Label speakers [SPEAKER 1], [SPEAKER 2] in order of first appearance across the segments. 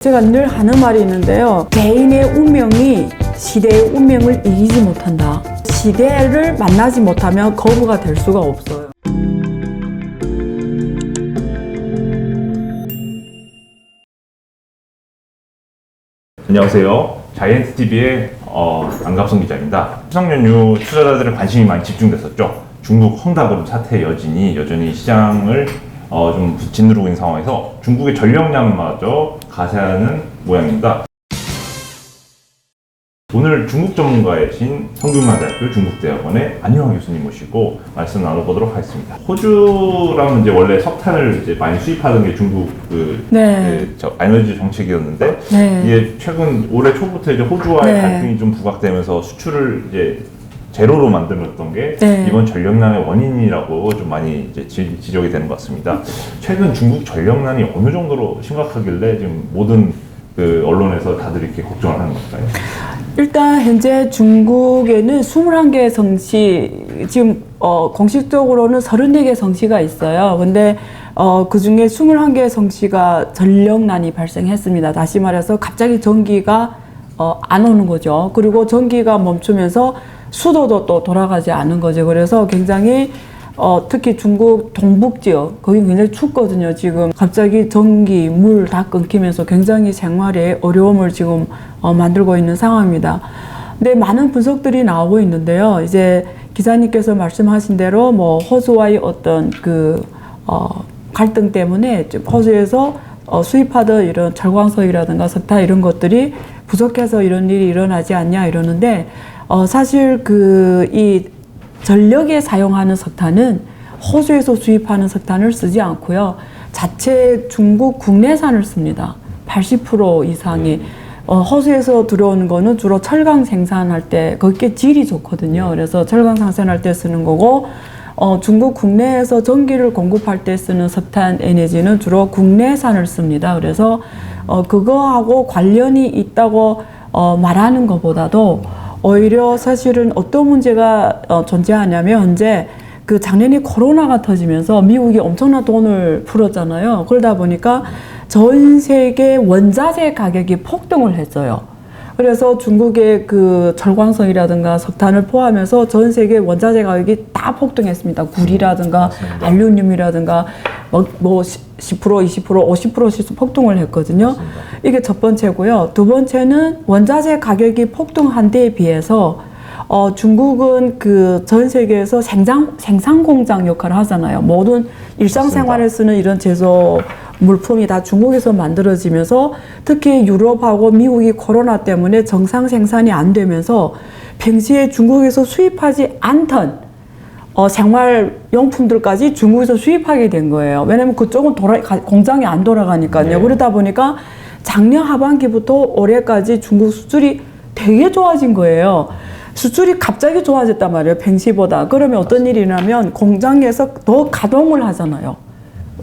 [SPEAKER 1] 제가 늘 하는 말이 있는데요. 개인의 운명이 시대의 운명을 이기지 못한다. 시대를 만나지 못하면 거부가 될 수가 없어요.
[SPEAKER 2] 안녕하세요. 자이언트TV의 안갑성 기자입니다. 추석 연휴 투자자들의 관심이 많이 집중됐었죠. 중국 헝다그룹 사태 여전히 시장을 좀 짓누르고 있는 상황에서 중국의 전력난마저 가세하는 모양입니다. 오늘 중국 전문가이신 성균관대학교 중국대학원의 안유환 교수님 모시고 말씀 나눠보도록 하겠습니다. 호주라면 이제 원래 석탄을 이제 많이 수입하던 게 중국 에너지 정책이었는데 이게 최근 올해 초부터 이제 호주와의 갈등이 좀 부각되면서 수출을 이제 제로로 만들었던 게 이번 전력난의 원인이라고 좀 많이 이제 지적이 되는 것 같습니다. 최근 중국 전력난이 어느 정도로 심각하길래 지금 모든 그 언론에서 다들 이렇게 걱정을 하는 걸까요?
[SPEAKER 1] 일단 현재 중국에는 21개 성시, 지금 공식적으로는 34개 성시가 있어요. 근데 그 중에 21개 성시가 전력난이 발생했습니다. 다시 말해서 갑자기 전기가 안 오는 거죠. 그리고 전기가 멈추면서 수도도 또 돌아가지 않은 거죠. 그래서 굉장히 특히 중국 동북 지역, 거기 굉장히 춥거든요. 지금 갑자기 전기, 물 다 끊기면서 굉장히 생활에 어려움을 지금 만들고 있는 상황입니다. 근데 많은 분석들이 나오고 있는데요. 이제 기자님께서 말씀하신 대로 뭐 호주와의 어떤 갈등 때문에 호주에서 수입하던 이런 철광석이라든가 석탄 이런 것들이 부족해서 이런 일이 일어나지 않냐 이러는데 사실 이 전력에 사용하는 석탄은 호주에서 수입하는 석탄을 쓰지 않고요. 자체 중국 국내산을 씁니다. 80% 이상이. 호주에서 들어오는 거는 주로 철강 생산할 때, 거기에 질이 좋거든요. 그래서 철강 생산할 때 쓰는 거고, 중국 국내에서 전기를 공급할 때 쓰는 석탄 에너지는 주로 국내산을 씁니다. 그래서 그거하고 관련이 있다고 말하는 것보다도 오히려 사실은 어떤 문제가 존재하냐면 현재 작년에 코로나가 터지면서 미국이 엄청난 돈을 풀었잖아요. 그러다 보니까 전 세계 원자재 가격이 폭등을 했어요. 그래서 중국의 철광석이라든가 석탄을 포함해서 전 세계 원자재 가격이 다 폭등했습니다. 구리라든가 알루미늄이라든가 뭐 10%, 20%, 50%씩 폭등을 했거든요. 맞습니다. 이게 첫 번째고요. 두 번째는 원자재 가격이 폭등한 데에 비해서 중국은 전 세계에서 생산 공장 역할을 하잖아요. 모든 일상생활에 쓰는 이런 제조 물품이 다 중국에서 만들어지면서 특히 유럽하고 미국이 코로나 때문에 정상 생산이 안 되면서 평시에 중국에서 수입하지 않던 생활용품들까지 중국에서 수입하게 된 거예요. 왜냐면 그쪽은 공장이 안 돌아가니까요. 그러다 보니까 작년 하반기부터 올해까지 중국 수출이 되게 좋아진 거예요. 수출이 갑자기 좋아졌단 말이에요. 평시보다. 그러면 어떤 일이 일어나면 공장에서 더 가동을 하잖아요.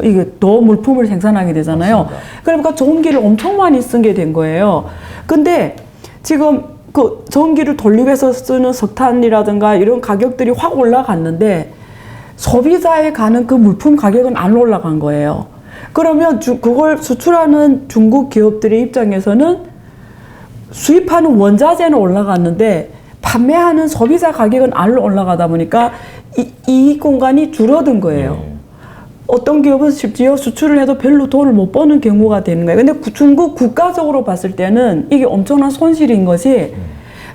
[SPEAKER 1] 이게 더 물품을 생산하게 되잖아요. 맞습니다. 그러니까 전기를 엄청 많이 쓰게 된 거예요. 근데 지금 전기를 돌리기 위해서 쓰는 석탄이라든가 이런 가격들이 확 올라갔는데 소비자에 가는 그 물품 가격은 안 올라간 거예요. 그러면 그걸 수출하는 중국 기업들의 입장에서는 수입하는 원자재는 올라갔는데 판매하는 소비자 가격은 안 올라가다 보니까 이익 공간이 줄어든 거예요. 어떤 기업은 심지어 수출을 해도 별로 돈을 못 버는 경우가 되는 거예요. 근데 중국 국가적으로 봤을 때는 이게 엄청난 손실인 것이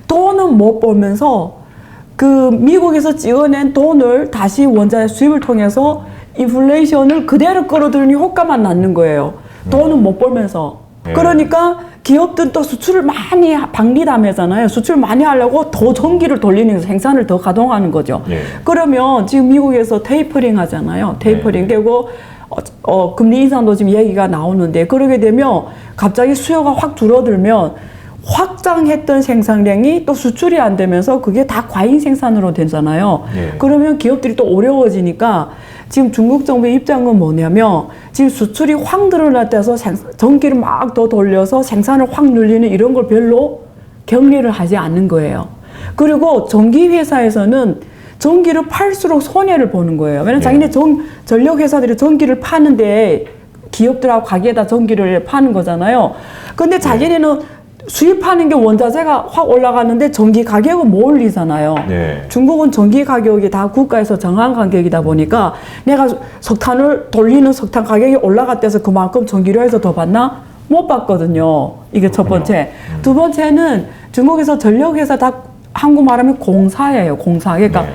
[SPEAKER 1] 돈은 못 벌면서 미국에서 찍어낸 돈을 다시 원자재 수입을 통해서 인플레이션을 그대로 끌어들이는 효과만 낳는 거예요. 돈은 못 벌면서. 그러니까 기업들은 또 수출을 많이 방리담하잖아요. 수출 많이 하려고 더 전기를 돌리는 생산을 더 가동하는 거죠. 그러면 지금 미국에서 테이퍼링 하잖아요. 테이퍼링 되고 금리 인상도 지금 얘기가 나오는데 그러게 되면 갑자기 수요가 확 줄어들면 확장했던 생산량이 또 수출이 안 되면서 그게 다 과잉 생산으로 되잖아요. 그러면 기업들이 또 어려워지니까 지금 중국 정부의 입장은 뭐냐면 지금 수출이 확 늘어났다서 전기를 막 더 돌려서 생산을 확 늘리는 이런 걸 별로 격리를 하지 않는 거예요. 그리고 전기 회사에서는 전기를 팔수록 손해를 보는 거예요. 왜냐면 자기네 전력 회사들이 전기를 파는데 기업들하고 가게에다 전기를 파는 거잖아요. 근데 자기네는 수입하는 게 원자재가 확 올라가는데 전기 가격은 못 올리잖아요.
[SPEAKER 2] 네.
[SPEAKER 1] 중국은 전기 가격이 다 국가에서 정한 가격이다 보니까 내가 석탄을 돌리는 석탄 가격이 올라갔대서 그만큼 전기료에서 더 받나? 못 받거든요. 이게 첫 번째. 두 번째는 중국에서 전력회사 다 한국 말하면 공사예요. 공사. 그러니까
[SPEAKER 2] 네.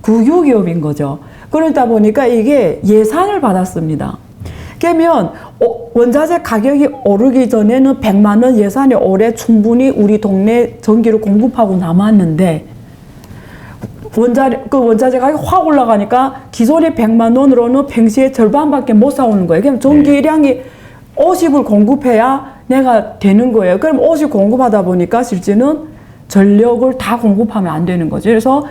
[SPEAKER 1] 국유기업인 거죠. 그러다 보니까 이게 예산을 받았습니다. 그러면 원자재 가격이 오르기 전에는 100만 원 예산이 올해 충분히 우리 동네 전기를 공급하고 남았는데 원자재 가격이 확 올라가니까 기존의 100만 원으로는 평시에 절반밖에 못 사오는 거예요. 그럼 전기량이 50을 공급해야 내가 되는 거예요. 그럼 50 공급하다 보니까 실제는 전력을 다 공급하면 안 되는 거죠. 그래서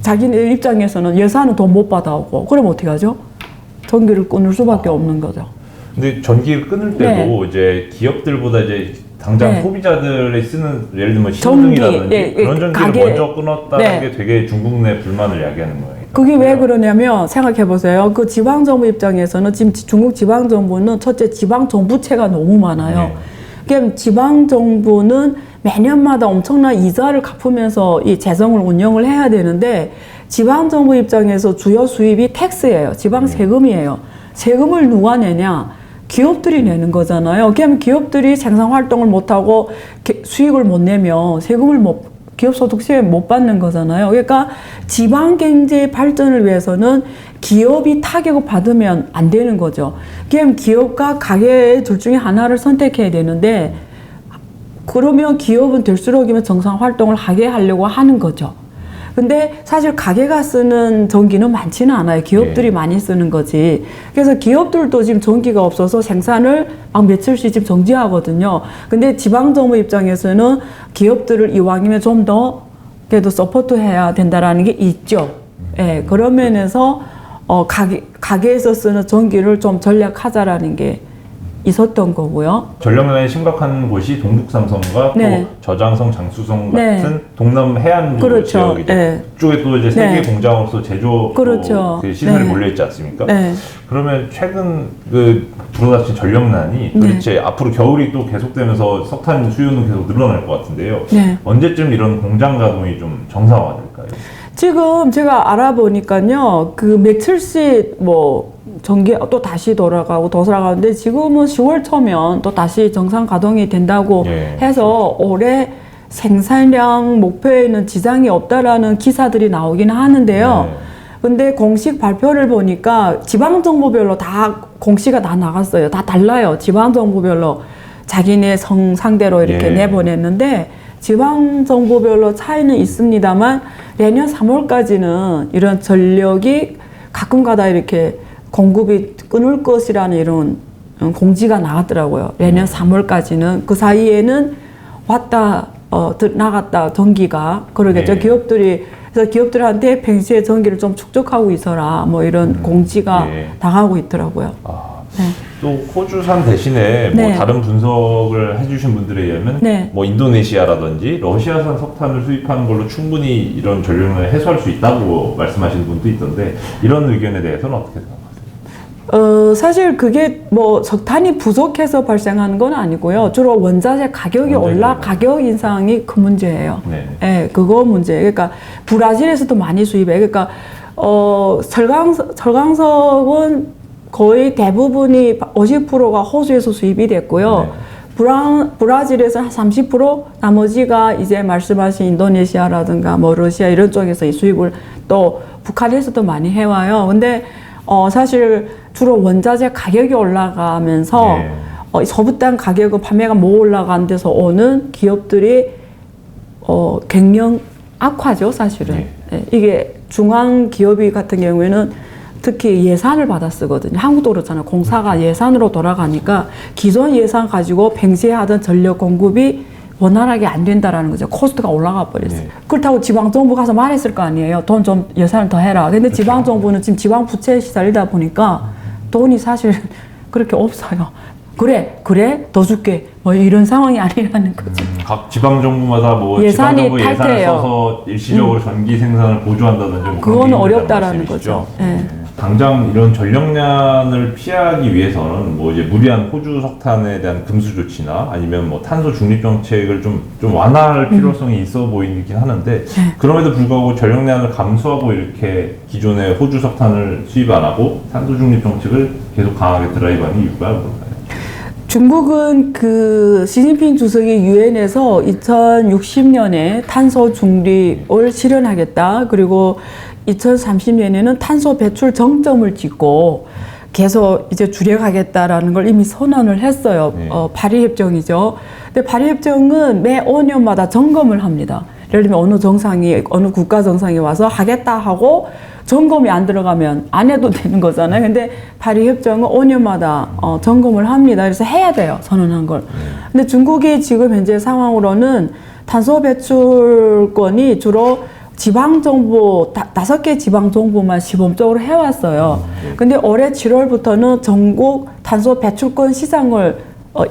[SPEAKER 1] 자기네 입장에서는 예산은 돈 못 받아오고 그럼 어떻게 하죠? 전기를 끊을 수밖에 없는 거죠.
[SPEAKER 2] 근데 전기를 끊을 때도 이제 기업들보다 이제 당장 소비자들이 쓰는 예를 들면 신호등이라든지 그런 전기를 먼저 끊었다는 게 되게 중국 내 불만을 야기하는 거예요.
[SPEAKER 1] 그게 왜 그러냐면 생각해 보세요. 그 지방 정부 입장에서는 지금 중국 지방 정부는 첫째 지방 정부채가 너무 많아요. 그럼 지방 정부는 매년마다 엄청난 이자를 갚으면서 이 재정을 운영을 해야 되는데 지방 정부 입장에서 주요 수입이 텍스예요. 지방 세금이에요. 세금을 누가 내냐? 기업들이 내는 거잖아요. 그럼 기업들이 생산 활동을 못하고 수익을 못 내면 기업 소득세 못 받는 거잖아요. 그러니까 지방 경제 발전을 위해서는 기업이 타격을 받으면 안 되는 거죠. 그럼 기업과 가게 둘 중에 하나를 선택해야 되는데 그러면 기업은 될수록이면 정상 활동을 하게 하려고 하는 거죠. 근데 사실 가게가 쓰는 전기는 많지는 않아요. 기업들이 많이 쓰는 거지. 그래서 기업들도 지금 전기가 없어서 생산을 막 며칠씩 지금 정지하거든요. 근데 지방정부 입장에서는 기업들을 이왕이면 좀 더 그래도 서포트해야 된다라는 게 있죠. 예, 그런 면에서 가게에서 쓰는 전기를 좀 전략하자라는 게 있었던 거고요.
[SPEAKER 2] 전력난이 심각한 곳이 동북삼성과 또 저장성, 장수성 같은 동남 해안부 지역이죠. 그쪽에 또 이제 세계 공장으로서 제조 그 시설이 몰려 있지 않습니까? 그러면 최근 그 불어닥친 전력난이 도대체 앞으로 겨울이 또 계속되면서 석탄 수요는 계속 늘어날 것 같은데요. 언제쯤 이런 공장 가동이 좀 정상화될까요?
[SPEAKER 1] 지금 제가 알아보니까요, 그 며칠씩 전기 또 다시 돌아가고 돌아가는데 지금은 10월 초면 또 다시 정상 가동이 된다고 해서 올해 생산량 목표에는 지장이 없다라는 기사들이 나오긴 하는데요. 근데 공식 발표를 보니까 지방정부별로 다 공시가 다 나갔어요. 다 달라요. 지방정부별로 자기네 상대로 이렇게 내보냈는데 지방정부별로 차이는 있습니다만 내년 3월까지는 이런 전력이 가끔가다 이렇게 공급이 끊을 것이라는 이런 공지가 나왔더라고요. 내년 3월까지는. 그 사이에는 왔다 나갔다 전기가 그러겠죠. 그래서 기업들한테 평시에 전기를 좀 축적하고 있어라 이런 공지가 나가고 있더라고요.
[SPEAKER 2] 또 호주산 대신에 다른 분석을 해주신 분들에 의하면 인도네시아라든지 러시아산 석탄을 수입하는 걸로 충분히 이런 전력을 해소할 수 있다고 말씀하시는 분도 있던데 이런 의견에 대해서는 어떻게 생각하세요?
[SPEAKER 1] 사실 그게 석탄이 부족해서 발생하는 건 아니고요. 주로 원자재 가격이 가격 인상이 큰 문제예요. 그거 문제. 그러니까 브라질에서도 많이 수입해. 그러니까 철강석은 거의 대부분이 50%가 호주에서 수입이 됐고요. 브라질에서 한 30%, 나머지가 이제 말씀하신 인도네시아라든가 러시아 이런 쪽에서 이 수입을 또 북한에서도 많이 해와요. 근데 사실 주로 원자재 가격이 올라가면서 소부탄 가격은 판매가 못 올라간 데서 오는 기업들이 경영 악화죠, 사실은. 이게 중앙 기업이 같은 경우에는 특히 예산을 받아 쓰거든요. 한국도 그렇잖아요. 공사가 예산으로 돌아가니까 기존 예산 가지고 평시에 하던 전력 공급이 원활하게 안 된다라는 거죠. 코스트가 올라가 버렸어요. 그렇다고 지방정부 가서 말했을 거 아니에요. 돈 좀 예산을 더 해라. 근데 지방정부는 지금 지방 부채에 시달리다 보니까 돈이 사실 그렇게 없어요. 그래 더 줄게 이런 상황이 아니라는 거죠.
[SPEAKER 2] 각 지방정부마다
[SPEAKER 1] 예산이
[SPEAKER 2] 지방정부 예산을 써서 일시적으로 전기 생산을 보조한다든지
[SPEAKER 1] 그거는 어렵다라는 거죠.
[SPEAKER 2] 당장 이런 전력난을 피하기 위해서는 뭐 이제 무리한 호주 석탄에 대한 금수 조치나 아니면 뭐 탄소 중립 정책을 좀 완화할 필요성이 있어 보이긴 하는데 그럼에도 불구하고 전력난을 감수하고 이렇게 기존의 호주 석탄을 수입 안 하고 탄소 중립 정책을 계속 강하게 드라이브하는 이유가 뭘까요?
[SPEAKER 1] 중국은 그 시진핑 주석이 유엔에서 2060년에 탄소 중립을 실현하겠다. 그리고 2030년에는 탄소 배출 정점을 찍고 계속 이제 줄여가겠다라는 걸 이미 선언을 했어요. 파리 협정이죠. 근데 파리 협정은 매 5년마다 점검을 합니다. 예를 들면 어느 국가 정상이 와서 하겠다 하고 점검이 안 들어가면 안 해도 되는 거잖아요. 근데 파리 협정은 5년마다 점검을 합니다. 그래서 해야 돼요. 선언한 걸. 근데 중국이 지금 현재 상황으로는 탄소 배출권이 주로 지방정부, 5개 지방정부만 시범적으로 해왔어요. 근데 올해 7월부터는 전국 탄소 배출권 시장을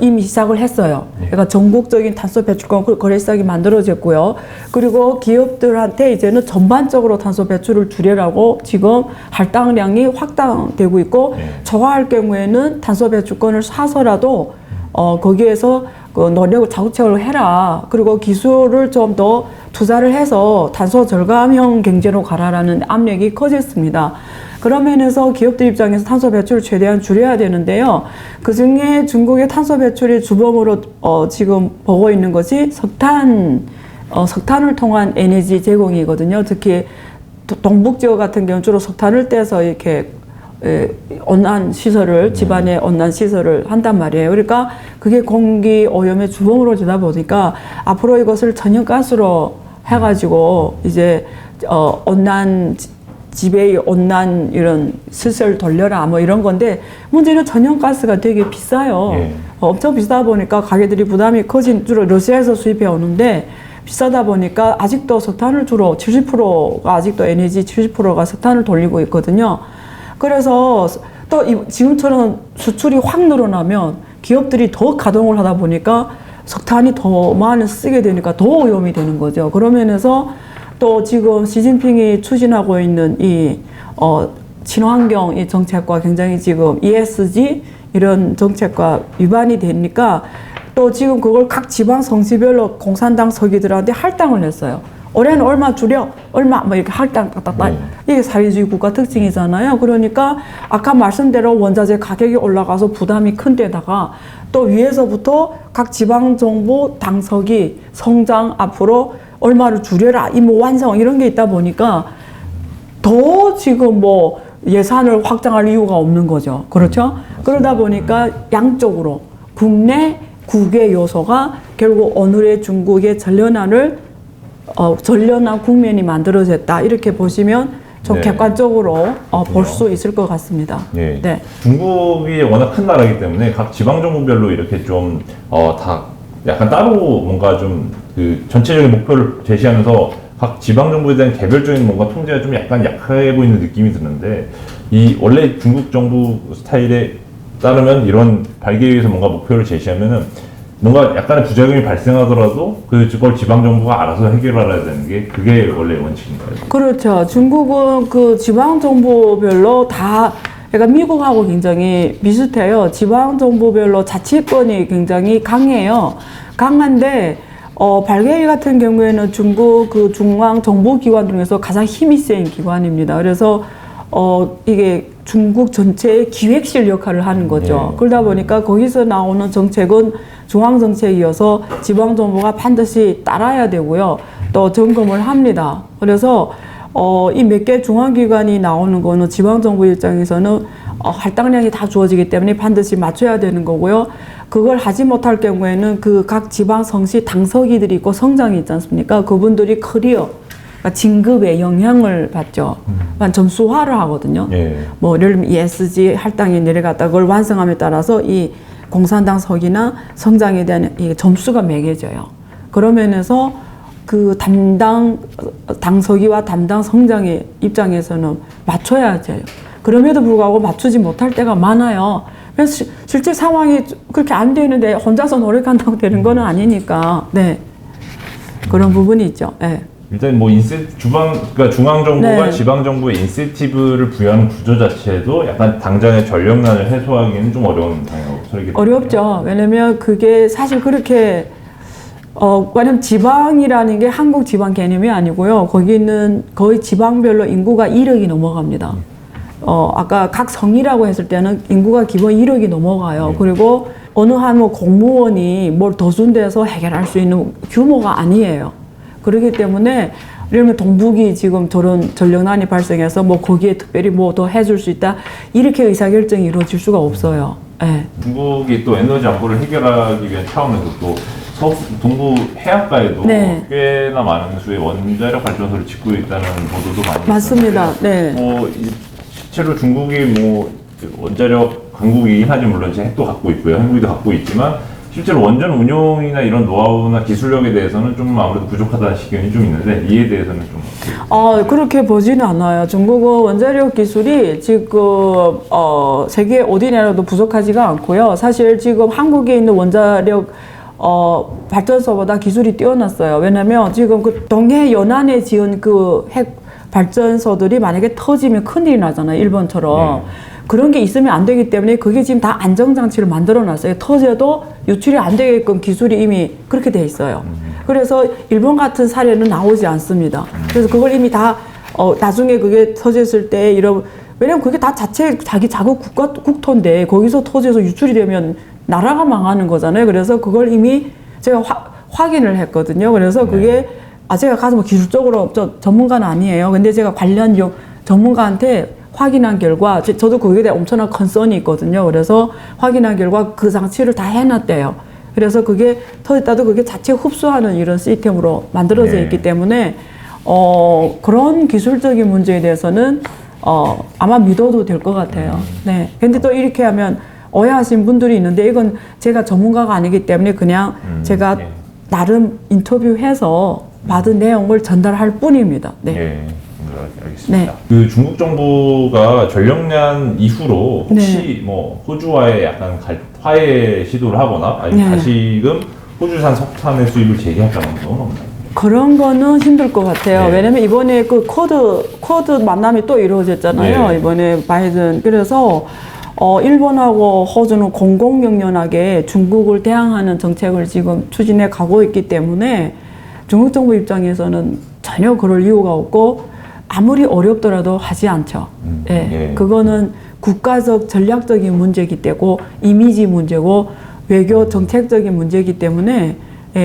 [SPEAKER 1] 이미 시작을 했어요. 그러니까 전국적인 탄소 배출권 거래 시장이 만들어졌고요. 그리고 기업들한테 이제는 전반적으로 탄소 배출을 줄이라고 지금 할당량이 확장되고 있고 저하할 경우에는 탄소 배출권을 사서라도 거기에서 그 노력을 자구책을 해라. 그리고 기술을 좀 더 투자를 해서 탄소 절감형 경제로 가라라는 압력이 커졌습니다. 그런 면에서 기업들 입장에서 탄소 배출을 최대한 줄여야 되는데요. 그 중에 중국의 탄소 배출이 주범으로 지금 보고 있는 것이 석탄을 통한 에너지 제공이거든요. 특히 동북 지역 같은 경우는 주로 석탄을 떼서 이렇게 온난 시설을, 집안의 온난 시설을 한단 말이에요. 그러니까 그게 공기 오염의 주범으로 되다 보니까 앞으로 이것을 천연가스로 해가지고 이제 온난 집의 온난 이런 시설 돌려라 뭐 이런 건데 문제는 천연가스가 되게 비싸요. 엄청 비싸다 보니까 가게들이 부담이 커진 주로 러시아에서 수입해 오는데 비싸다 보니까 아직도 석탄을 주로 70%가 아직도 에너지 70%가 석탄을 돌리고 있거든요. 그래서 또 지금처럼 수출이 확 늘어나면 기업들이 더 가동을 하다 보니까 석탄이 더 많이 쓰게 되니까 더 오염이 되는 거죠. 그런 면에서 또 지금 시진핑이 추진하고 있는 이 친환경 이 정책과 굉장히 지금 ESG 이런 정책과 위반이 되니까 또 지금 그걸 각 지방 성시별로 공산당 서기들한테 할당을 했어요. 올해는 얼마 줄여, 얼마 뭐 이렇게 할당 딱딱딱 이게 사회주의 국가 특징이잖아요. 그러니까 아까 말씀대로 원자재 가격이 올라가서 부담이 큰 데다가 또 위에서부터 각 지방 정부 당석이 성장 앞으로 얼마를 줄여라 이 뭐 완성 이런 게 있다 보니까 더 지금 뭐 예산을 확장할 이유가 없는 거죠. 그렇죠? 그러다 보니까 양쪽으로 국내 국외 요소가 결국 오늘의 중국의 전련한 국면이 만들어졌다 이렇게 보시면 좀 객관적으로 볼 수 있을 것 같습니다.
[SPEAKER 2] 네. 중국이 워낙 큰 나라이기 때문에 각 지방 정부별로 이렇게 좀 다 약간 따로 뭔가 좀 그 전체적인 목표를 제시하면서 각 지방 정부에 대한 개별적인 뭔가 통제가 좀 약간 약해 보이는 느낌이 드는데 이 원래 중국 정부 스타일에 따르면 이런 발기에 서 뭔가 목표를 제시하면은 뭔가 약간의 부작용이 발생하더라도 그걸 지방정부가 알아서 해결해야 되는 게 그게 원래 원칙인가요?
[SPEAKER 1] 그렇죠. 중국은 그 지방정부별로 다, 그러니까 미국하고 굉장히 비슷해요. 지방정부별로 자치권이 굉장히 강해요. 강한데, 발개이 같은 경우에는 중국 그 중앙정보기관 중에서 가장 힘이 센 기관입니다. 그래서, 이게 중국 전체의 기획실 역할을 하는 거죠. 그러다 보니까 거기서 나오는 정책은 중앙정책이어서 지방정부가 반드시 따라야 되고요. 또 점검을 합니다. 그래서 이 몇 개 중앙기관이 나오는 거는 지방정부 입장에서는 할당량이 다 주어지기 때문에 반드시 맞춰야 되는 거고요. 그걸 하지 못할 경우에는 그 각 지방성시 당서기들이 있고 성장이 있지 않습니까? 그분들이 커리어, 그러니까 진급에 영향을 받죠. 점수화를 하거든요. 뭐 예를 들면 ESG 할당이 내려갔다 그걸 완성함에 따라서 이 공산당 석이나 성장에 대한 이 점수가 매겨져요. 그런 면에서 그 담당 당서기와 담당 성장의 입장에서는 맞춰야 돼요. 그럼에도 불구하고 맞추지 못할 때가 많아요. 그래서 실제 상황이 그렇게 안 되는데 혼자서 노력한다고 되는 건 아니니까. 네. 그런 부분이 있죠. 네.
[SPEAKER 2] 일단 뭐 그러니까 중앙 정부가
[SPEAKER 1] 네.
[SPEAKER 2] 지방 정부에 인센티브를 부여하는 구조 자체도 약간 당장의 전력난을 해소하기는 좀 어려운 방향으로 설계됩니다.
[SPEAKER 1] 어렵죠. 왜냐면 그게 사실 그렇게 왜냐면 지방이라는 게 한국 지방 개념이 아니고요. 거기는 거의 지방별로 인구가 1억이 넘어갑니다. 아까 각 성이라고 했을 때는 인구가 기본 1억이 넘어가요. 그리고 어느 한 뭐 공무원이 뭘 더 준대서 해결할 수 있는 규모가 아니에요. 그렇기 때문에 예를 들면 동북이 지금 저런 전력난이 발생해서 뭐 거기에 특별히 뭐 더 해줄 수 있다 이렇게 의사결정이 이루어질 수가 없어요. 네.
[SPEAKER 2] 중국이 또 에너지 안보를 해결하기 위한 차원에서 또 동부 해안가에도
[SPEAKER 1] 네.
[SPEAKER 2] 꽤나 많은 수의 원자력 발전소를 짓고 있다는 보도도 많이
[SPEAKER 1] 맞습니다.
[SPEAKER 2] 있었는데
[SPEAKER 1] 네.
[SPEAKER 2] 실제로 중국이 원자력 강국이긴 하지 물론 이제 핵도 갖고 있고요. 한국도 갖고 있지만 실제로 원전 운용이나 이런 노하우나 기술력에 대해서는 좀 아무래도 부족하다는 시견이 좀 있는데 이에 대해서는 좀
[SPEAKER 1] 그렇게 보지는 않아요. 중국은 원자력 기술이 지금 세계 어디나라도 부족하지가 않고요. 사실 지금 한국에 있는 원자력 발전소보다 기술이 뛰어났어요. 왜냐면 지금 그 동해 연안에 지은 그 핵 발전소들이 만약에 터지면 큰일이 나잖아요. 일본처럼. 그런 게 있으면 안 되기 때문에 그게 지금 다 안정장치를 만들어 놨어요. 터져도 유출이 안 되게끔 기술이 이미 그렇게 돼 있어요. 그래서 일본 같은 사례는 나오지 않습니다. 그래서 그걸 이미 다 나중에 그게 터졌을 때 왜냐면 그게 다 자기 자국 국토인데 거기서 터져서 유출이 되면 나라가 망하는 거잖아요. 그래서 그걸 이미 제가 확인을 했거든요. 그래서 그게 제가 가서 뭐 기술적으로 전문가는 아니에요. 근데 제가 관련 전문가한테 확인한 결과 저도 거기에 대해 엄청난 컨선이 있거든요. 그래서 확인한 결과 그 장치를 다 해놨대요. 그래서 그게 터졌다도 그게 자체 흡수하는 이런 시스템으로 만들어져 있기 때문에 그런 기술적인 문제에 대해서는 아마 믿어도 될 것 같아요. 네. 근데 또 이렇게 하면 오해하신 분들이 있는데 이건 제가 전문가가 아니기 때문에 그냥 제가 나름 인터뷰해서 받은 내용을 전달할 뿐입니다. 네.
[SPEAKER 2] 알겠습니다. 그 중국 정부가 전력난 이후로 혹시 뭐 호주와의 약간 화해 시도를 하거나 아니면 다시금 호주산 석탄의 수입을 재개할 가능성은 없나요?
[SPEAKER 1] 그런 거는 힘들 것 같아요. 왜냐면 이번에 그 쿼드 만남이 또 이루어졌잖아요. 이번에 바이든. 그래서 일본하고 호주는 공공연연하게 중국을 대항하는 정책을 지금 추진해 가고 있기 때문에 중국 정부 입장에서는 전혀 그럴 이유가 없고 아무리 어렵더라도 하지 않죠. 그거는 국가적 전략적인 문제이기 때문에 이미지 문제고 외교 정책적인 문제이기 때문에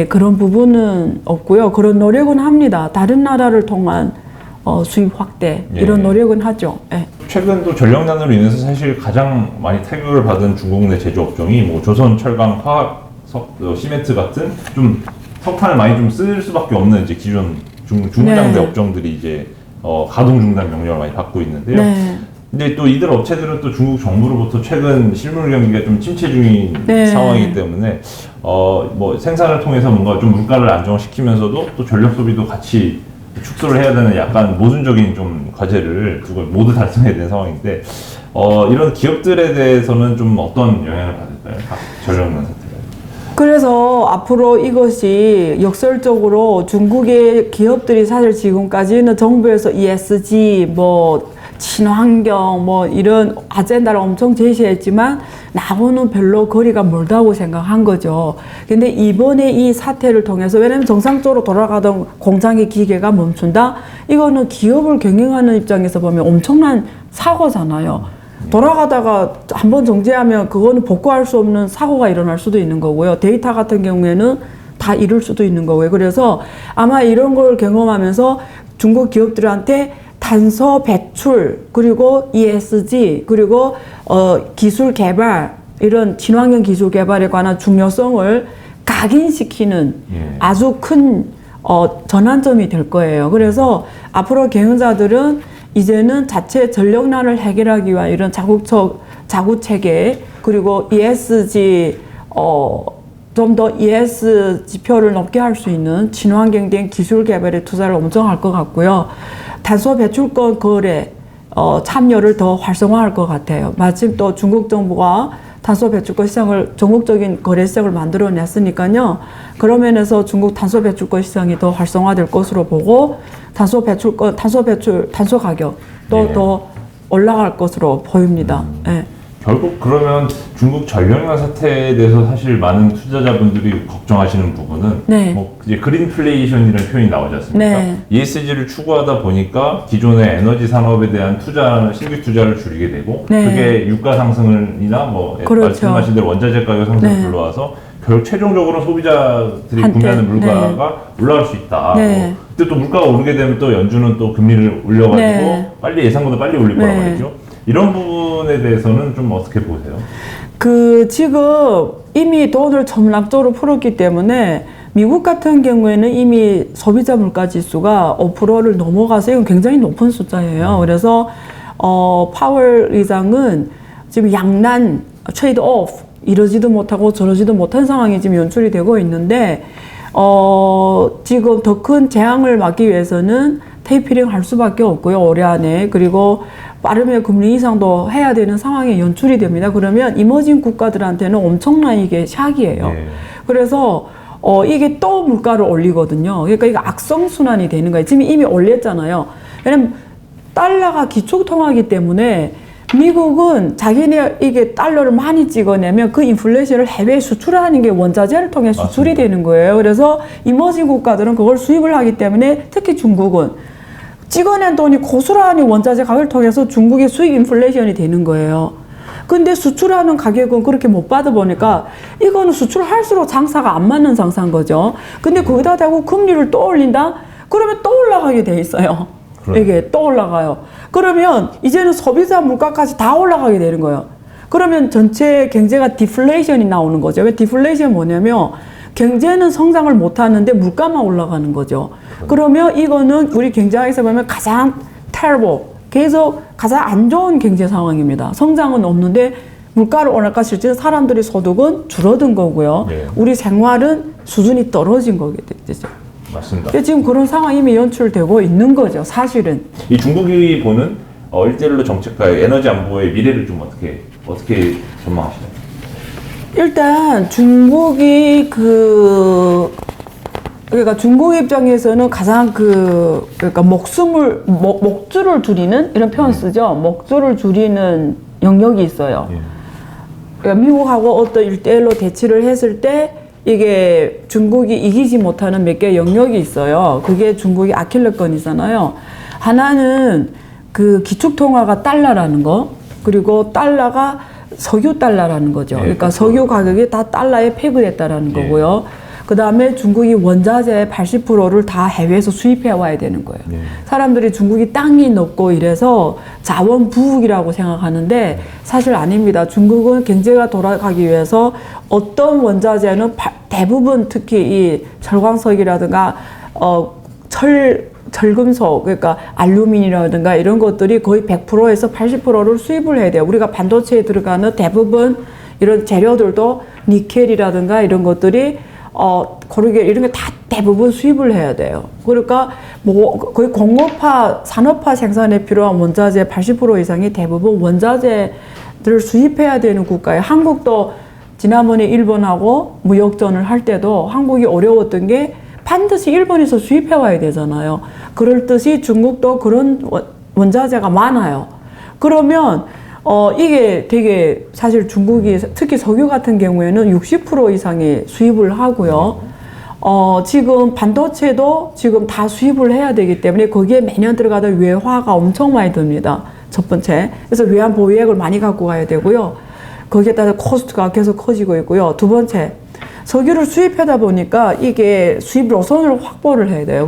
[SPEAKER 1] 그런 부분은 없고요. 그런 노력은 합니다. 다른 나라를 통한 수입 확대 이런 노력은 하죠.
[SPEAKER 2] 최근 또 전력난으로 인해서 사실 가장 많이 타격을 받은 중국 내 제조업종이 뭐 조선, 철강, 화학, 시멘트 같은 좀 석탄을 많이 좀 쓸 수밖에 없는 이제 기존 중장대 업종들이 이제 가동 중단 명령을 많이 받고 있는데요. 근데 또 이들 업체들은 또 중국 정부로부터 최근 실물 경기가 좀 침체 중인 상황이기 때문에 뭐 생산을 통해서 뭔가 좀 물가를 안정시키면서도 또 전력 소비도 같이 축소를 해야 되는 약간 모순적인 좀 과제를 그걸 모두 달성해야 되는 상황인데 이런 기업들에 대해서는 좀 어떤 영향을 받을까요? 전력난 사태가.
[SPEAKER 1] 그래서 앞으로 이것이 역설적으로 중국의 기업들이 사실 지금까지는 정부에서 ESG, 뭐, 친환경, 뭐, 이런 아젠다를 엄청 제시했지만, 나하고는 별로 거리가 멀다고 생각한 거죠. 근데 이번에 이 사태를 통해서, 왜냐면 정상적으로 돌아가던 공장의 기계가 멈춘다? 이거는 기업을 경영하는 입장에서 보면 엄청난 사고잖아요. 돌아가다가 한번 정지하면 그거는 복구할 수 없는 사고가 일어날 수도 있는 거고요. 데이터 같은 경우에는 다 잃을 수도 있는 거고요. 그래서 아마 이런 걸 경험하면서 중국 기업들한테 탄소 배출, 그리고 ESG, 그리고 기술 개발, 이런 친환경 기술 개발에 관한 중요성을 각인시키는 아주 큰 전환점이 될 거예요. 그래서 앞으로 경영자들은 이제는 자체 전력난을 해결하기 위한 이런 자구 체계, 그리고 ESG 좀 더 ES 지표를 높게 할 수 있는 친환경된 기술 개발에 투자를 엄청 할 것 같고요. 탄소 배출권 거래 참여를 더 활성화할 것 같아요. 마침 또 중국 정부가 탄소 배출권 시장을 전국적인 거래 시장을 만들어냈으니까요. 그런 면에서 중국 탄소 배출권 시장이 더 활성화될 것으로 보고 탄소 가격도
[SPEAKER 2] 네.
[SPEAKER 1] 더 올라갈 것으로 보입니다. 예.
[SPEAKER 2] 결국 그러면 중국 전력난 사태에 대해서 사실 많은 투자자분들이 걱정하시는 부분은
[SPEAKER 1] 네.
[SPEAKER 2] 뭐 이제 그린플레이션이라는 표현이 나오지 않습니까?
[SPEAKER 1] 네.
[SPEAKER 2] ESG를 추구하다 보니까 기존의 에너지 산업에 대한 투자는 신규 투자를 줄이게 되고
[SPEAKER 1] 네.
[SPEAKER 2] 그게 유가 상승이나 뭐
[SPEAKER 1] 그렇죠.
[SPEAKER 2] 말씀하신 대로 원자재 가격 상승을
[SPEAKER 1] 네.
[SPEAKER 2] 불러와서 결국 최종적으로 소비자들이
[SPEAKER 1] 한때,
[SPEAKER 2] 구매하는 물가가 올라갈 수 있다.
[SPEAKER 1] 네.
[SPEAKER 2] 뭐 근데 또 물가가 오르게 되면 또 연준은 또 금리를 올려가지고
[SPEAKER 1] 네.
[SPEAKER 2] 빨리 예상보다 빨리 올릴 거란
[SPEAKER 1] 네.
[SPEAKER 2] 말이죠. 이런 부분에 대해서는 좀 어떻게 보세요?
[SPEAKER 1] 지금 이미 돈을 점락적으로 풀었기 때문에 미국 같은 경우에는 이미 소비자 물가 지수가 5%를 넘어가서 이건 굉장히 높은 숫자예요. 그래서 파월 의장은 지금 양난 트레이드 오프 이러지도 못하고 저러지도 못한 상황이 지금 연출이 되고 있는데 지금 더 큰 재앙을 막기 위해서는 테이퍼링 할 수밖에 없고요, 올해 안에. 그리고 빠르면 금리 인상도 해야 되는 상황에 연출이 됩니다. 그러면 이머징 국가들한테는 엄청난 이게 샥이에요.
[SPEAKER 2] 네.
[SPEAKER 1] 그래서 이게 또 물가를 올리거든요. 그러니까 이게 악성순환이 되는 거예요. 지금 이미 올렸잖아요. 왜냐면 달러가 기축통화이기 때문에 미국은 자기네 이게 달러를 많이 찍어내면 그 인플레이션을 해외에 수출하는 게 원자재를 통해 수출이
[SPEAKER 2] 맞습니다.
[SPEAKER 1] 되는 거예요. 그래서 이머징 국가들은 그걸 수입을 하기 때문에 특히 중국은 찍어낸 돈이 고스란히 원자재 가격을 통해서 중국의 수입 인플레이션이 되는 거예요. 근데 수출하는 가격은 그렇게 못 받아 보니까 이거는 수출할수록 장사가 안 맞는 장사인 거죠. 근데 거기다 대고 금리를 또 올린다? 그러면 또 올라가게 돼 있어요.
[SPEAKER 2] 그래요.
[SPEAKER 1] 이게 또 올라가요. 그러면 이제는 소비자 물가까지 다 올라가게 되는 거예요. 그러면 전체 경제가 디플레이션이 나오는 거죠. 왜 디플레이션이 뭐냐면 경제는 성장을 못 하는데 물가만 올라가는 거죠. 그러면 이거는 우리 경제학에서 보면 가장 terrible, 계속 가장 안 좋은 경제 상황입니다. 성장은 없는데 물가를 오르니까 실제 사람들의 소득은 줄어든 거고요.
[SPEAKER 2] 네.
[SPEAKER 1] 우리 생활은 수준이 떨어진 거게 되죠.
[SPEAKER 2] 맞습니다.
[SPEAKER 1] 근데 지금 그런 상황이 이미 연출되고 있는 거죠, 사실은.
[SPEAKER 2] 이 중국이 보는 일대일로 정책과의 에너지 안보의 미래를 좀 어떻게 전망하시나요?
[SPEAKER 1] 일단 중국이 그러니까 중국 입장에서는 가장 그러니까 목줄을 줄이는 이런 표현 쓰죠. 목줄을 줄이는 영역이 있어요.
[SPEAKER 2] 예.
[SPEAKER 1] 그러니까 미국하고 어떤 일대일로 대치를 했을 때 이게 중국이 이기지 못하는 몇 개 영역이 있어요. 그게 중국의 아킬레건이잖아요. 하나는 그 기축통화가 달러라는 거, 그리고 달러가 석유 달러라는 거죠.
[SPEAKER 2] 예,
[SPEAKER 1] 그러니까
[SPEAKER 2] 그렇죠.
[SPEAKER 1] 석유 가격이 다 달러에 페그됐다라는
[SPEAKER 2] 예.
[SPEAKER 1] 거고요. 그 다음에 중국이 원자재 80%를 다 해외에서 수입해 와야 되는 거예요.
[SPEAKER 2] 예.
[SPEAKER 1] 사람들이 중국이 땅이 넓고 이래서 자원 부국이라고 생각하는데 사실 아닙니다. 중국은 경제가 돌아가기 위해서 어떤 원자재는 대부분 특히 이 철광석이라든가 철금속, 그러니까 알루미늄이라든가 이런 것들이 거의 100%에서 80%를 수입을 해야 돼요. 우리가 반도체에 들어가는 대부분 이런 재료들도 니켈이라든가 이런 것들이 고르게 이런 게 다 대부분 수입을 해야 돼요. 그러니까 뭐 거의 공업화, 산업화 생산에 필요한 원자재 80% 이상이 대부분 원자재들을 수입해야 되는 국가예요. 한국도 지난번에 일본하고 무역전을 할 때도 한국이 어려웠던 게 반드시 일본에서 수입해 와야 되잖아요. 그럴듯이 중국도 그런 원자재가 많아요. 그러면 이게 되게 사실 중국이 특히 석유 같은 경우에는 60% 이상의 수입을 하고요. 지금 반도체도 지금 다 수입을 해야 되기 때문에 거기에 매년 들어가던 외화가 엄청 많이 듭니다. 첫 번째. 그래서 외환 보유액을 많이 갖고 가야 되고요. 거기에 따라 코스트가 계속 커지고 있고요. 두 번째, 석유를 수입하다 보니까 이게 수입 노선을 확보를 해야 돼요.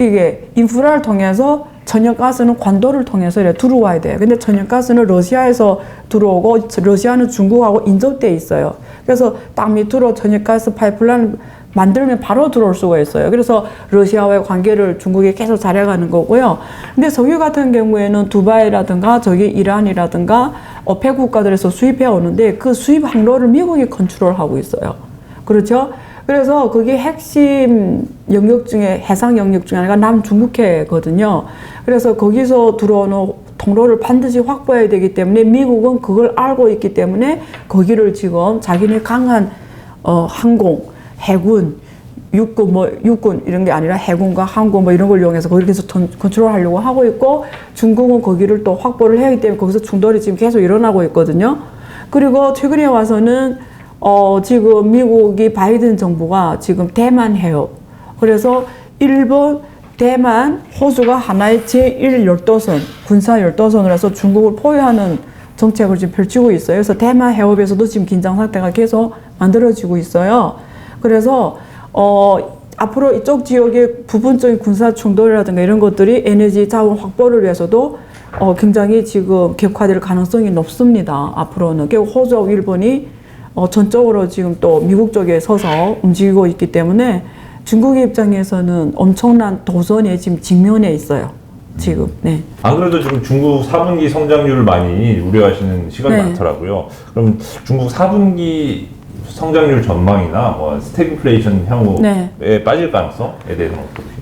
[SPEAKER 1] 이게 인프라를 통해서 천연가스는 관도를 통해서 이렇게 들어와야 돼요. 근데 천연가스는 러시아에서 들어오고 러시아는 중국하고 인접돼 있어요. 그래서 땅 밑으로 천연가스 파이프라인 만들면 바로 들어올 수가 있어요. 그래서 러시아와의 관계를 중국이 계속 잘해가는 거고요. 근데 석유 같은 경우에는 두바이라든가 저기 이란이라든가 오펙 국가들에서 수입해 오는데 그 수입 항로를 미국이 컨트롤하고 있어요. 그렇죠? 그래서 그게 핵심 영역 중에 해상 영역 중에 하나가 남중국해거든요. 그래서 거기서 들어오는 통로를 반드시 확보해야 되기 때문에 미국은 그걸 알고 있기 때문에 거기를 지금 자기네 강한 항공, 해군, 육군 이런 게 아니라 해군과 항공 뭐 이런 걸 이용해서 거기를 계속 컨트롤하려고 하고 있고, 중국은 거기를 또 확보를 해야 하기 때문에 거기서 충돌이 지금 계속 일어나고 있거든요. 그리고 최근에 와서는 지금 미국이 바이든 정부가 지금 대만 해요. 그래서 일본, 대만, 호주가 하나의 제1 열도선, 군사 열도선으로 해서 중국을 포위하는 정책을 지금 펼치고 있어요. 그래서 대만 해협에서도 지금 긴장 상태가 계속 만들어지고 있어요. 그래서 앞으로 이쪽 지역의 부분적인 군사 충돌이라든가 이런 것들이 에너지 자원 확보를 위해서도 굉장히 지금 격화될 가능성이 높습니다. 앞으로는. 그리고 호주와 일본이 전적으로 지금 또 미국 쪽에 서서 움직이고 있기 때문에 중국의 입장에서는 엄청난 도전에 지금 직면해 있어요. 지금. 네.
[SPEAKER 2] 안 그래도 지금 중국 4분기 성장률을 많이 우려하시는 시각이
[SPEAKER 1] 네.
[SPEAKER 2] 많더라고요. 그럼 중국 4분기 성장률 전망이나 뭐 스태그플레이션 향후에
[SPEAKER 1] 네.
[SPEAKER 2] 빠질 가능성에 대해서는 어떻게 보십니까?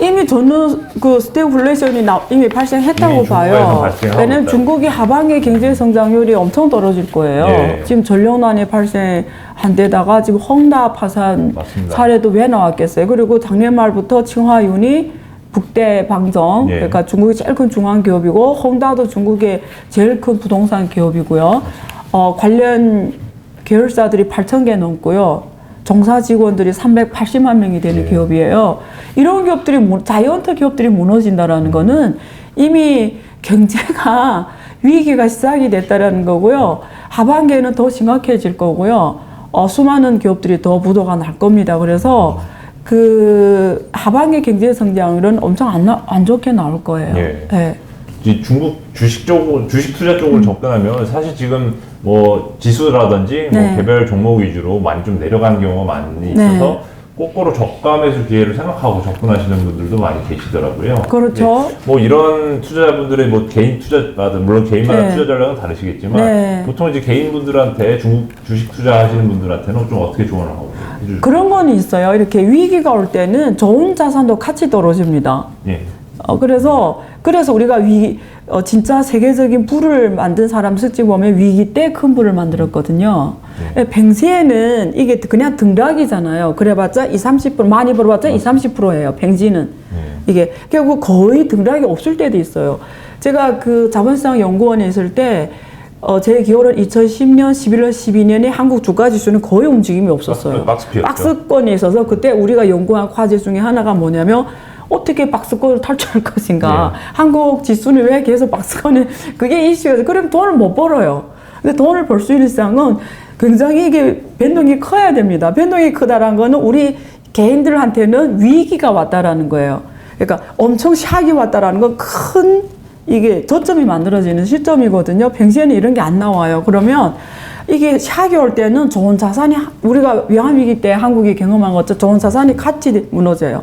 [SPEAKER 1] 이미 저는 그 스태그플레이션이 이미 발생했다고
[SPEAKER 2] 이미 중국에서
[SPEAKER 1] 봐요.
[SPEAKER 2] 발생하고
[SPEAKER 1] 왜냐면
[SPEAKER 2] 있다.
[SPEAKER 1] 중국이 하반기 경제 성장률이 엄청 떨어질 거예요.
[SPEAKER 2] 예.
[SPEAKER 1] 지금 전력난이 발생한 데다가 지금 헝다 파산
[SPEAKER 2] 맞습니다.
[SPEAKER 1] 사례도 왜 나왔겠어요. 그리고 작년 말부터 칭화윤이 북대 방정,
[SPEAKER 2] 예.
[SPEAKER 1] 그러니까 중국이 제일 큰 중앙 기업이고 헝다도 중국의 제일 큰 부동산 기업이고요. 관련 계열사들이 8,000개 넘고요. 종사 직원들이 380만 명이 되는
[SPEAKER 2] 예.
[SPEAKER 1] 기업이에요. 이런 기업들이, 자이언트 기업들이 무너진다라는 거는 이미 경제가 위기가 시작이 됐다라는 거고요. 하반기에는 더 심각해질 거고요. 수많은 기업들이 더 부도가 날 겁니다. 그래서 그 하반기 경제 성장률은 엄청 안 좋게 나올 거예요.
[SPEAKER 2] 예.
[SPEAKER 1] 네.
[SPEAKER 2] 이 중국 주식 투자 쪽으로 접근하면 사실 지금 뭐 지수라든지 뭐
[SPEAKER 1] 네.
[SPEAKER 2] 개별 종목 위주로 많이 좀 내려가는 경우가 많이 있어서 거꾸로 저가 매수 기회를 생각하고 접근하시는 분들도 많이 계시더라고요.
[SPEAKER 1] 그렇죠.
[SPEAKER 2] 근데 뭐 이런 투자자분들의 뭐 개인 투자마다 물론 개인마다
[SPEAKER 1] 네.
[SPEAKER 2] 투자 전략은 다르시겠지만
[SPEAKER 1] 네.
[SPEAKER 2] 보통 이제 개인분들한테 중국 주식 투자하시는 분들한테는 좀 어떻게 조언을 하고 해주세요?
[SPEAKER 1] 그런 건 있어요. 이렇게 위기가 올 때는 좋은 자산도 같이 떨어집니다.
[SPEAKER 2] 예.
[SPEAKER 1] 그래서 우리가 진짜 세계적인 부를 만든 사람 실제 보면 위기 때 큰 부를 만들었거든요. 뱅지에는 이게 그냥 등락이잖아요. 그래봤자 20-30%, 많이 벌어봤자 20-30%예요. 뱅지는. 이게 결국 거의 등락이 없을 때도 있어요. 제가 그 자본시장 연구원에 있을 때 제 기억으로는 2010년, 11년, 12년에 한국 주가 지수는 거의 움직임이 없었어요.
[SPEAKER 2] 박스피였죠.
[SPEAKER 1] 박스권에 있어서 그때 우리가 연구한 과제 중에 하나가 뭐냐면 어떻게 박스권을 탈출할 것인가.
[SPEAKER 2] 네.
[SPEAKER 1] 한국 지수는 왜 계속 박스권에, 그게 이슈여서. 그럼 돈을 못 벌어요. 근데 돈을 벌 수 있는 시장은 굉장히 이게 변동이 커야 됩니다. 변동이 크다라는 거는 우리 개인들한테는 위기가 왔다라는 거예요. 그러니까 엄청 샥이 왔다라는 건 큰 이게 저점이 만들어지는 시점이거든요. 평시에는 이런 게 안 나와요. 그러면 이게 샥이 올 때는 좋은 자산이, 우리가 외환위기 때 한국이 경험한 것처럼 좋은 자산이 같이 무너져요.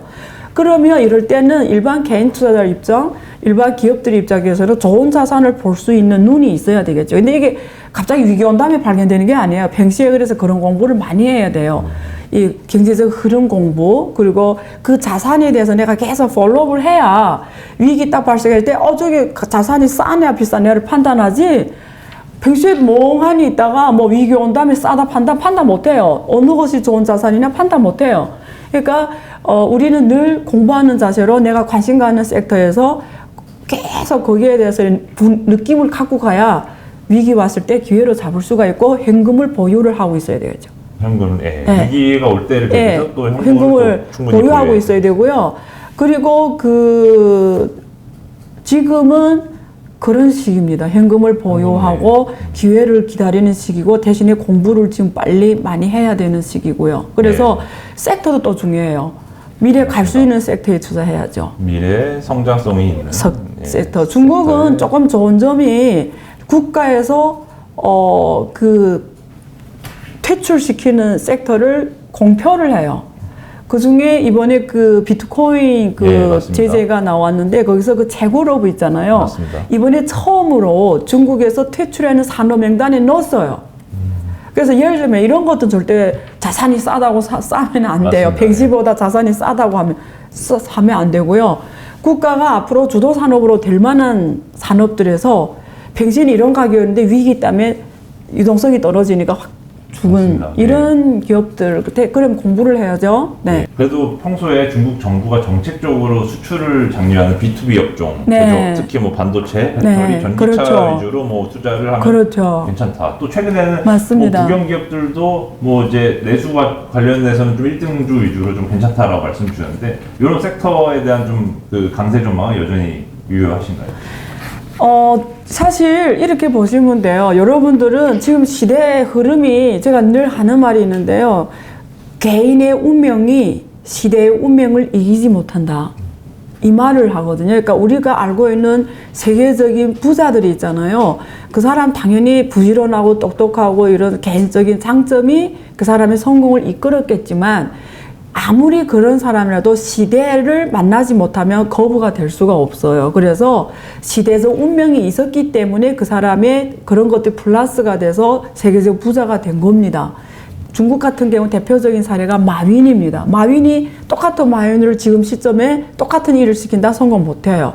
[SPEAKER 1] 그러면 이럴 때는 일반 개인 투자자 입장, 일반 기업들 입장에서는 좋은 자산을 볼 수 있는 눈이 있어야 되겠죠. 근데 이게 갑자기 위기 온 다음에 발견되는 게 아니에요. 평시에 그래서 그런 공부를 많이 해야 돼요. 이 경제적 흐름 공부, 그리고 그 자산에 대해서 내가 계속 팔로우를 해야 위기 딱 발생할 때 저게 자산이 싸냐 비싸냐를 판단하지, 평소에 멍하니 있다가 뭐 위기 온 다음에 싸다 판단 못 해요. 어느 것이 좋은 자산이냐 판단 못 해요. 그러니까 우리는 늘 공부하는 자세로 내가 관심 가는 섹터에서 계속 거기에 대해서 느낌을 갖고 가야 위기 왔을 때 기회를 잡을 수가 있고 현금을 보유를 하고 있어야 되겠죠.
[SPEAKER 2] 현금은
[SPEAKER 1] 네.
[SPEAKER 2] 위기가 올 때를 대비해서 또
[SPEAKER 1] 현금을
[SPEAKER 2] 또 충분히
[SPEAKER 1] 보유하고 있어야 되고요. 그리고 지금은 그런 시기입니다. 현금을 보유하고 기회를 기다리는 시기고, 대신에 공부를 지금 빨리 많이 해야 되는 시기고요. 그래서 섹터도 또 중요해요. 미래 갈 수 있는 섹터에 투자해야죠.
[SPEAKER 2] 미래 성장성이 있는
[SPEAKER 1] 섹터. 중국은 조금 좋은 점이 국가에서 퇴출시키는 섹터를 공표를 해요. 그 중에 이번에 그 비트코인 제재가 나왔는데 거기서 그 채굴업이 있잖아요.
[SPEAKER 2] 맞습니다.
[SPEAKER 1] 이번에 처음으로 중국에서 퇴출하는 산업 명단에 넣었어요. 그래서 예를 들면 이런 것도 절대 자산이 싸다고 싸면 안 돼요.
[SPEAKER 2] 맞습니다.
[SPEAKER 1] 100지보다 자산이 싸다고 하면 사면 안 되고요. 국가가 앞으로 주도 산업으로 될 만한 산업들에서 뱅신이 이런 가격인데 위기 때문에 유동성이 떨어지니까 확 죽은
[SPEAKER 2] 맞습니다.
[SPEAKER 1] 이런 기업들 그럼 공부를 해야죠. 네.
[SPEAKER 2] 그래도 평소에 중국 정부가 정책적으로 수출을 장려하는 B2B 업종,
[SPEAKER 1] 네.
[SPEAKER 2] 특히 뭐 반도체, 배터리,
[SPEAKER 1] 네.
[SPEAKER 2] 전기차
[SPEAKER 1] 그렇죠.
[SPEAKER 2] 위주로 뭐 투자를 하면
[SPEAKER 1] 그렇죠.
[SPEAKER 2] 괜찮다. 또 최근에는
[SPEAKER 1] 맞습니다.
[SPEAKER 2] 뭐 국영 기업들도 뭐 이제 내수와 관련해서는 좀 1등주 위주로 좀 괜찮다라고 말씀 주셨는데 이런 섹터에 대한 좀 그 강세 전망은 여전히 유효하신가요?
[SPEAKER 1] 사실 이렇게 보시면 돼요. 여러분들은 지금 시대의 흐름이 제가 늘 하는 말이 있는데요. 개인의 운명이 시대의 운명을 이기지 못한다. 이 말을 하거든요. 그러니까 우리가 알고 있는 세계적인 부자들이 있잖아요. 그 사람 당연히 부지런하고 똑똑하고 이런 개인적인 장점이 그 사람의 성공을 이끌었겠지만 아무리 그런 사람이라도 시대를 만나지 못하면 거부가 될 수가 없어요. 그래서 시대적 운명이 있었기 때문에 그 사람의 그런 것들이 플러스가 돼서 세계적 부자가 된 겁니다. 중국 같은 경우 대표적인 사례가 마윈입니다. 마윈이 똑같은 마윈을 지금 시점에 똑같은 일을 시킨다 성공 못해요.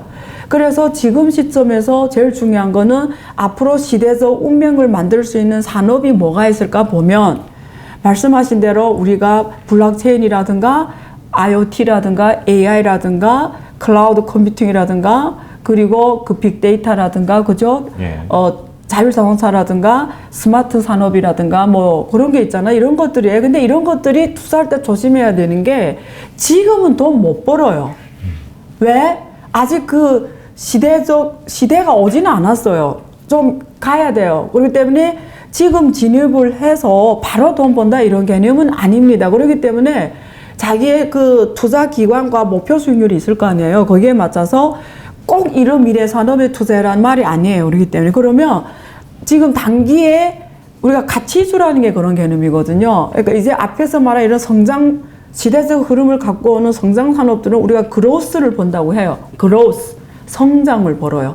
[SPEAKER 1] 그래서 지금 시점에서 제일 중요한 거는 앞으로 시대적 운명을 만들 수 있는 산업이 뭐가 있을까 보면 말씀하신 대로 우리가 블록체인이라든가 IoT라든가 AI라든가 클라우드 컴퓨팅이라든가 그리고 그 빅데이터라든가 그죠?
[SPEAKER 2] 예.
[SPEAKER 1] 자율자동차라든가 스마트 산업이라든가 뭐 그런 게 있잖아요. 이런 것들이에요. 근데 이런 것들이 투자할 때 조심해야 되는 게 지금은 돈 못 벌어요. 왜? 아직 그 시대가 오지는 않았어요. 좀 가야 돼요. 그렇기 때문에 지금 진입을 해서 바로 돈 번다 이런 개념은 아닙니다. 그렇기 때문에 자기의 그 투자 기관과 목표 수익률이 있을 거 아니에요. 거기에 맞춰서 꼭 이런 미래 산업에 투자해라는 말이 아니에요. 그렇기 때문에 그러면 지금 단기에 우리가 가치주라는 게 그런 개념이거든요. 그러니까 이제 앞에서 말한 이런 성장 시대적 흐름을 갖고 오는 성장 산업들은 우리가 그로스를 본다고 해요. 그로스 성장을 벌어요.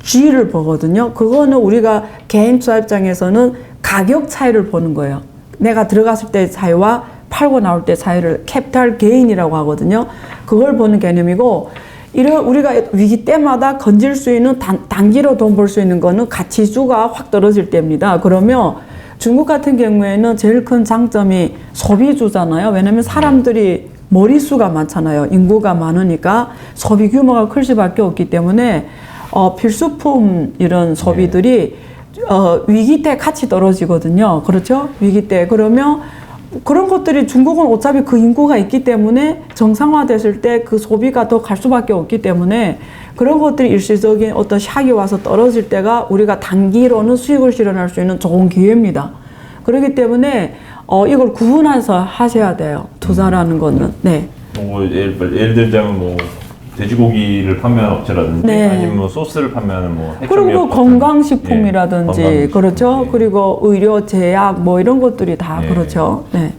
[SPEAKER 1] G를 보거든요. 그거는 우리가 개인 투자 입장에서는 가격 차이를 보는 거예요. 내가 들어갔을 때 차이와 팔고 나올 때 차이를 캐피탈 게인이라고 하거든요. 그걸 보는 개념이고 이런 우리가 위기 때마다 건질 수 있는 단기로 돈 벌 수 있는 거는 가치주가 확 떨어질 때입니다. 그러면 중국 같은 경우에는 제일 큰 장점이 소비주잖아요. 왜냐면 사람들이 머릿수가 많잖아요. 인구가 많으니까 소비 규모가 클 수밖에 없기 때문에 필수품 이런 소비들이 위기 때 같이 떨어지거든요. 그렇죠? 위기 때. 그러면 그런 것들이 중국은 어차피 그 인구가 있기 때문에 정상화됐을 때 그 소비가 더 갈 수밖에 없기 때문에 그런 것들이 일시적인 어떤 샥이 와서 떨어질 때가 우리가 단기로는 수익을 실현할 수 있는 좋은 기회입니다. 그렇기 때문에 이걸 구분해서 하셔야 돼요. 투자라는 거는. 네.
[SPEAKER 2] 뭐 예를 들자면 뭐 돼지고기를 판매하는 업체라든지
[SPEAKER 1] 네.
[SPEAKER 2] 아니면 뭐 소스를 판매하는 뭐
[SPEAKER 1] 그리고 건강식품이라든지
[SPEAKER 2] 건강식품,
[SPEAKER 1] 그렇죠.
[SPEAKER 2] 예.
[SPEAKER 1] 그리고 의료 제약 뭐 이런 것들이 다
[SPEAKER 2] 예.
[SPEAKER 1] 그렇죠. 네.